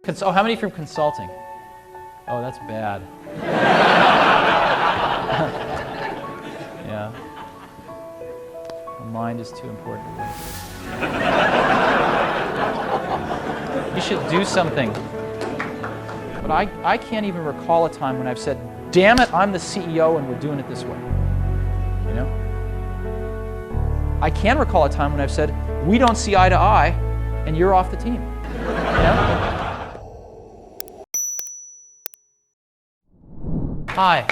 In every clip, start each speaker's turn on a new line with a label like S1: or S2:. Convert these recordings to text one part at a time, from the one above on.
S1: Oh, how many from consulting? Oh, that's bad. Yeah. The mind is too important to waste. You should do something. But I can't even recall a time when I've said, damn it, I'm the CEO and we're doing it this way. You know? I can recall a time when I've said, we don't see eye to eye and you're off the team. You know? Hi.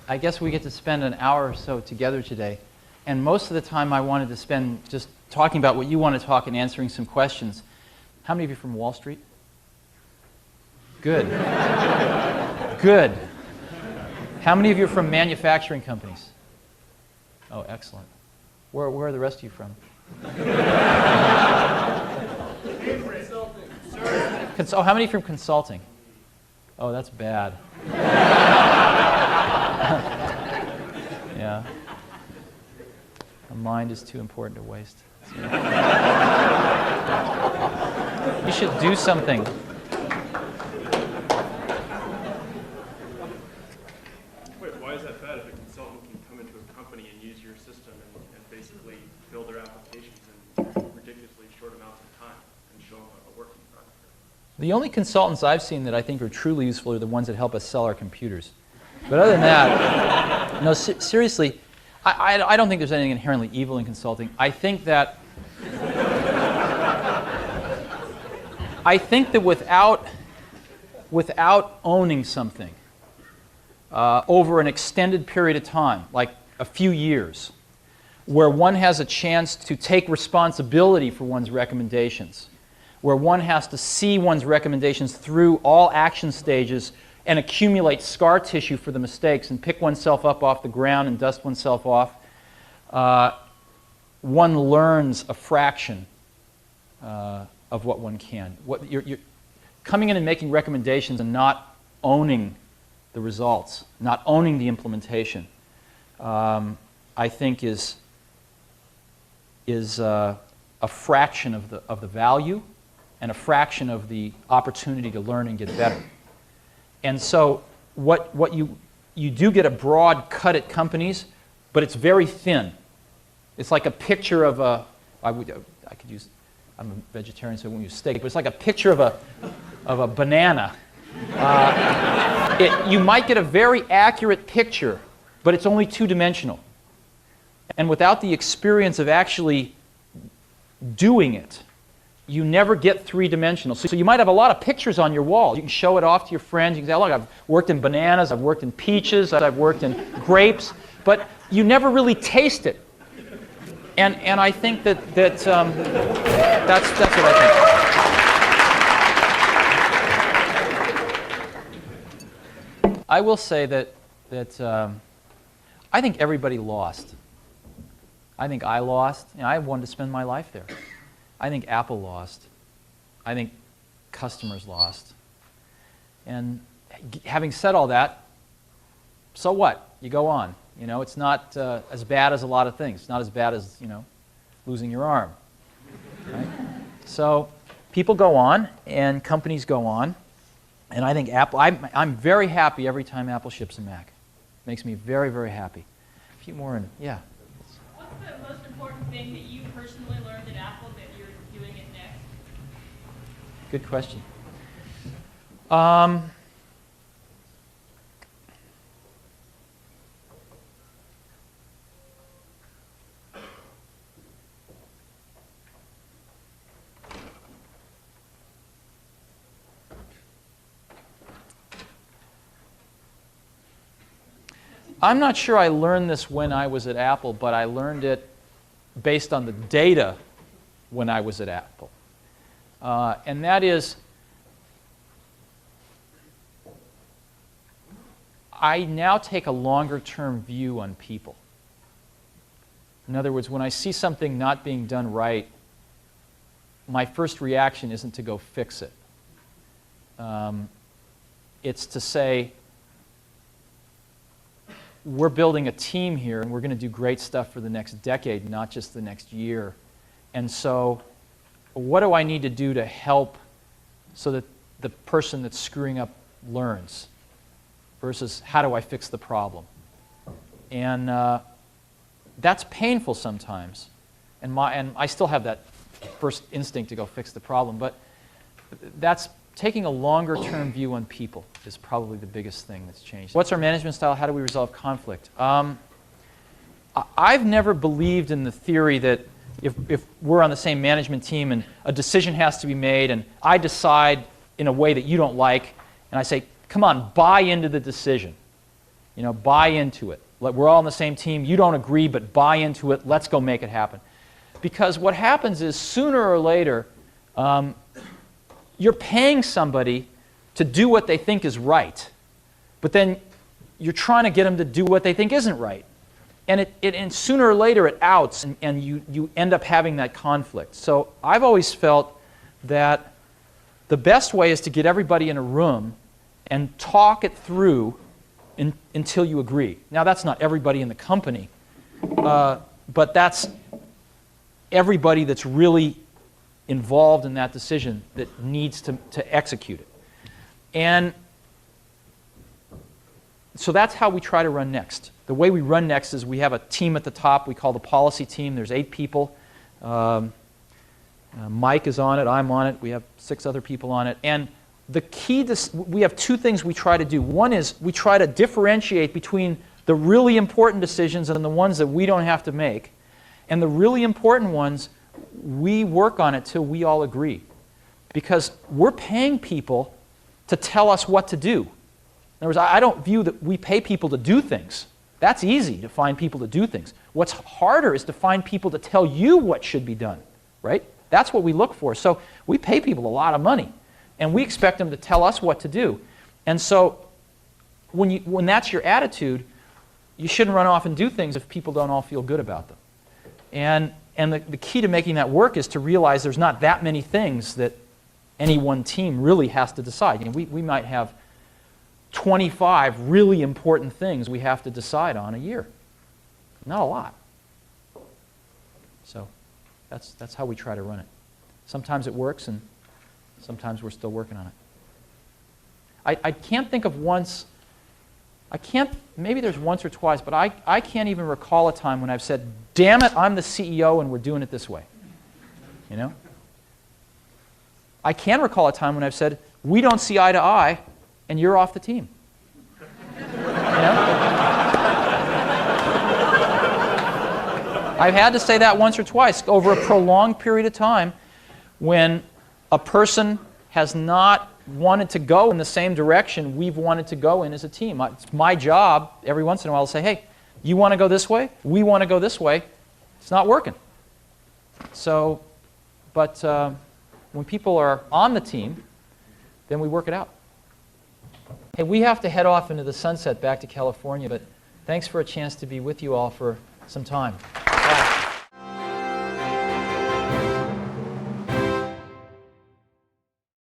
S1: I guess we get to spend an hour or so together today. And most of the time I wanted to spend just talking about what you want to talk and answering some questions. How many of you are from Wall Street? Good. Good. How many of you are from manufacturing companies? Oh, excellent. Where are the rest of you from? Oh, how many from consulting? Oh, that's bad. Yeah. The mind is too important to waste. You should do something.
S2: Wait, why is that bad if a consultant can come into a company and use your system and basically build their applications in ridiculously short amounts of time and show them a working product?
S1: The only consultants I've seen that I think are truly useful are the ones that help us sell our computers. But other than that, no, seriously, I don't think there's anything inherently evil in consulting. I think that without owning something over an extended period of time, like a few years, where one has a chance to take responsibility for one's recommendations, where one has to see one's recommendations through all action stages and accumulate scar tissue for the mistakes and pick oneself up off the ground and dust oneself off, one learns a fraction of what one can. You're coming in and making recommendations and not owning the results, not owning the implementation, I think is a fraction of the value and a fraction of the opportunity to learn and get better. And so what you do get a broad cut at companies, but it's very thin. It's like a picture of a, I'm a vegetarian so I won't use steak, but it's like a picture of a banana. You might get a very accurate picture, but it's only two-dimensional. And without the experience of actually doing it, you never get three-dimensional. So you might have a lot of pictures on your wall. You can show it off to your friends. You can say, look, I've worked in bananas, I've worked in peaches, I've worked in grapes, but you never really taste it. And I think that's what I think. I will say that I think everybody lost. I think I lost. You know, I wanted to spend my life there. I think Apple lost. I think customers lost. And having said all that, so what? You go on. You know, it's not as bad as a lot of things. It's not as bad as, you know, losing your arm. Right? So people go on and companies go on. And I think Apple, I'm very happy every time Apple ships a Mac. Makes me very, very happy. A few more in, yeah.
S3: What's the most important thing that you personally learned at Apple that you're doing at NeXT?
S1: Good question. I'm not sure I learned this when I was at Apple, but I learned it based on the data when I was at Apple. And that is, I now take a longer-term view on people. In other words, when I see something not being done right, my first reaction isn't to go fix it. It's to say, we're building a team here, and we're going to do great stuff for the next decade, not just the next year. And so what do I need to do to help so that the person that's screwing up learns versus how do I fix the problem. And that's painful sometimes. And I still have that first instinct to go fix the problem, but that's taking a longer-term view on people is probably the biggest thing that's changed. What's our management style? How do we resolve conflict? I've never believed in the theory that if we're on the same management team and a decision has to be made and I decide in a way that you don't like, and I say, come on, buy into the decision. You know, buy into it. We're all on the same team. You don't agree, but buy into it. Let's go make it happen. Because what happens is sooner or later, you're paying somebody to do what they think is right, but then you're trying to get them to do what they think isn't right. And and sooner or later it outs, and you end up having that conflict. So I've always felt that the best way is to get everybody in a room and talk it through until you agree. Now, that's not everybody in the company, but that's everybody that's really involved in that decision that needs to execute it. And so that's how we try to run NeXT. The way we run NeXT is we have a team at the top we call the policy team. There's 8 people. Mike is on it, I'm on it, we have 6 other people on it. And the key to, we have 2 things we try to do. One is we try to differentiate between the really important decisions and the ones that we don't have to make. And the really important ones, we work on it till we all agree. Because we're paying people to tell us what to do. In other words, I don't view that we pay people to do things. That's easy, to find people to do things. What's harder is to find people to tell you what should be done, right? That's what we look for. So we pay people a lot of money, and we expect them to tell us what to do. And so when that's your attitude, you shouldn't run off and do things if people don't all feel good about them. And the key to making that work is to realize there's not that many things that any one team really has to decide. You know, we might have 25 really important things we have to decide on a year. Not a lot. So that's how we try to run it. Sometimes it works, and sometimes we're still working on it. I can't think of once, maybe there's once or twice, but I can't even recall a time when I've said, damn it, I'm the CEO and we're doing it this way. You know? I can recall a time when I've said, we don't see eye to eye, and you're off the team. You know? I've had to say that once or twice over a prolonged period of time when a person has not wanted to go in the same direction we've wanted to go in as a team. It's my job every once in a while to say, hey, you want to go this way? We want to go this way. It's not working. So, but when people are on the team, then we work it out. Hey, we have to head off into the sunset back to California, but thanks for a chance to be with you all for some time.